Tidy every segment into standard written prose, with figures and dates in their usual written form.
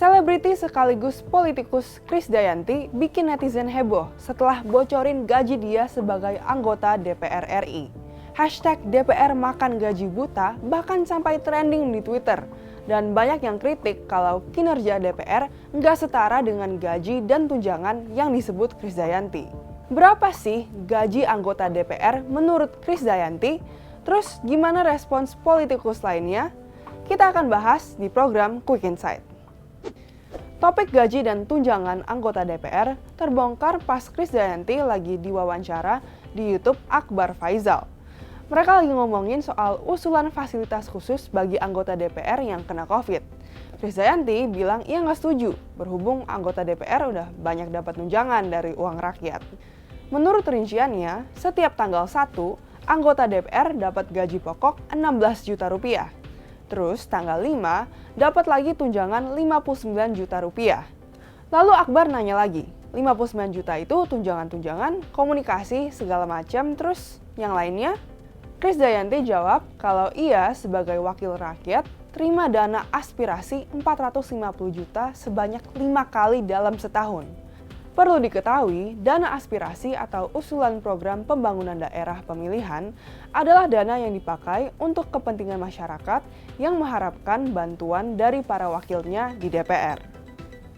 Selebriti sekaligus politikus Krisdayanti bikin netizen heboh setelah bocorin gaji dia sebagai anggota DPR RI. Hashtag DPR makan gaji buta bahkan sampai trending di Twitter. Dan banyak yang kritik kalau kinerja DPR nggak setara dengan gaji dan tunjangan yang disebut Krisdayanti. Berapa sih gaji anggota DPR menurut Krisdayanti? Terus gimana respons politikus lainnya? Kita akan bahas di program Quick Insight. Topik gaji dan tunjangan anggota DPR terbongkar pas Krisdayanti lagi diwawancara di YouTube Akbar Faisal. Mereka lagi ngomongin soal usulan fasilitas khusus bagi anggota DPR yang kena COVID. Krisdayanti bilang ia nggak setuju, berhubung anggota DPR udah banyak dapat tunjangan dari uang rakyat. Menurut rinciannya, setiap tanggal 1, anggota DPR dapat gaji pokok 16 juta rupiah. Terus tanggal 5 dapat lagi tunjangan 59 juta rupiah. Lalu Akbar nanya lagi, 59 juta itu tunjangan-tunjangan, komunikasi, segala macam, terus yang lainnya? Krisdayanti jawab kalau ia sebagai wakil rakyat terima dana aspirasi 450 juta sebanyak 5 kali dalam setahun. Perlu diketahui, dana aspirasi atau usulan program pembangunan daerah pemilihan adalah dana yang dipakai untuk kepentingan masyarakat yang mengharapkan bantuan dari para wakilnya di DPR.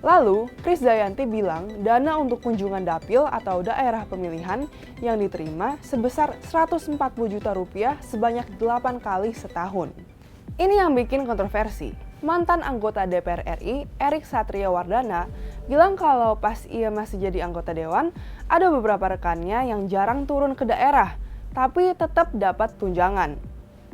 Lalu, Krisdayanti bilang dana untuk kunjungan dapil atau daerah pemilihan yang diterima sebesar 140 juta rupiah sebanyak 8 kali setahun. Ini yang bikin kontroversi. Mantan anggota DPR RI, Erik Satria Wardana, bilang kalau pas ia masih jadi anggota dewan, ada beberapa rekannya yang jarang turun ke daerah, tapi tetap dapat tunjangan.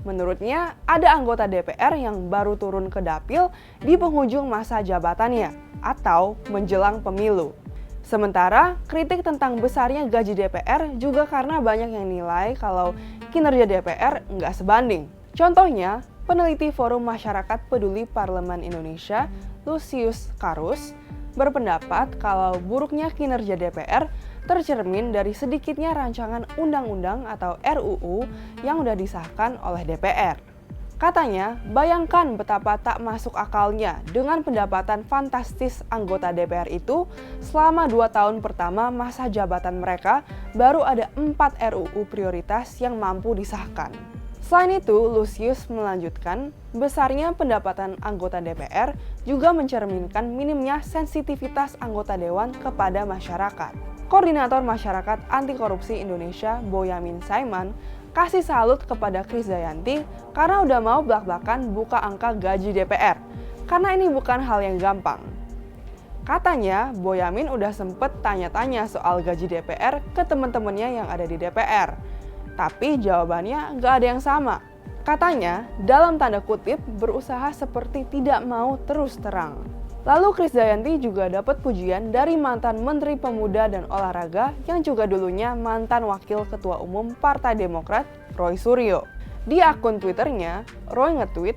Menurutnya, ada anggota DPR yang baru turun ke dapil di penghujung masa jabatannya, atau menjelang pemilu. Sementara, kritik tentang besarnya gaji DPR juga karena banyak yang nilai kalau kinerja DPR nggak sebanding. Contohnya, peneliti Forum Masyarakat Peduli Parlemen Indonesia, Lucius Karus, berpendapat kalau buruknya kinerja DPR tercermin dari sedikitnya rancangan undang-undang atau RUU yang sudah disahkan oleh DPR. Katanya, bayangkan betapa tak masuk akalnya dengan pendapatan fantastis anggota DPR itu selama 2 tahun pertama masa jabatan mereka baru ada 4 RUU prioritas yang mampu disahkan. Selain itu, Lucius melanjutkan, besarnya pendapatan anggota DPR juga mencerminkan minimnya sensitivitas anggota dewan kepada masyarakat. Koordinator Masyarakat Anti Korupsi Indonesia, Boyamin Saiman, kasih salut kepada Krisdayanti karena udah mau blak-blakan buka angka gaji DPR, karena ini bukan hal yang gampang. Katanya, Boyamin udah sempet tanya-tanya soal gaji DPR ke teman-temannya yang ada di DPR. Tapi jawabannya nggak ada yang sama. Katanya, dalam tanda kutip, berusaha seperti tidak mau terus terang. Lalu Krisdayanti juga dapat pujian dari mantan Menteri Pemuda dan Olahraga yang juga dulunya mantan Wakil Ketua Umum Partai Demokrat, Roy Suryo. Di akun Twitternya, Roy nge-tweet,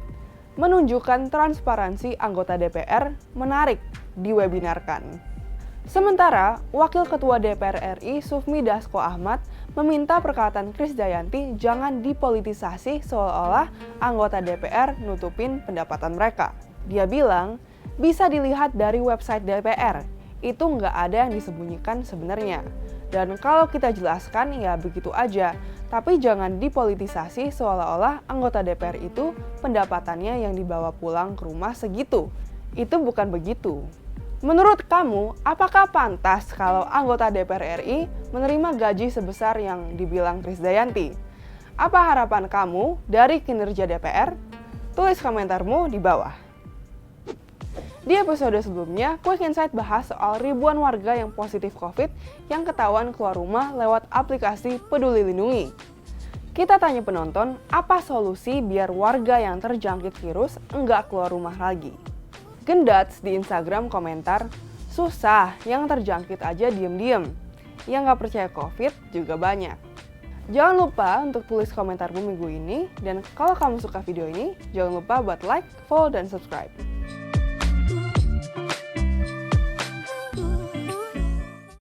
menunjukkan transparansi anggota DPR menarik diwebinarkan. Sementara, Wakil Ketua DPR RI Sufmi Dasko Ahmad meminta perkataan Krisdayanti jangan dipolitisasi seolah-olah anggota DPR nutupin pendapatan mereka. Dia bilang, bisa dilihat dari website DPR, itu nggak ada yang disembunyikan sebenarnya. Dan kalau kita jelaskan ya begitu aja, tapi jangan dipolitisasi seolah-olah anggota DPR itu pendapatannya yang dibawa pulang ke rumah segitu. Itu bukan begitu. Menurut kamu, apakah pantas kalau anggota DPR RI menerima gaji sebesar yang dibilang Krisdayanti? Apa harapan kamu dari kinerja DPR? Tulis komentarmu di bawah. Di episode sebelumnya, Quick Insight bahas soal ribuan warga yang positif COVID yang ketahuan keluar rumah lewat aplikasi Peduli Lindungi. Kita tanya penonton, apa solusi biar warga yang terjangkit virus enggak keluar rumah lagi? Gendats di Instagram komentar, susah, yang terjangkit aja diem-diem. Yang nggak percaya COVID juga banyak. Jangan lupa untuk tulis komentarmu minggu ini, dan kalau kamu suka video ini, jangan lupa buat like, follow, dan subscribe.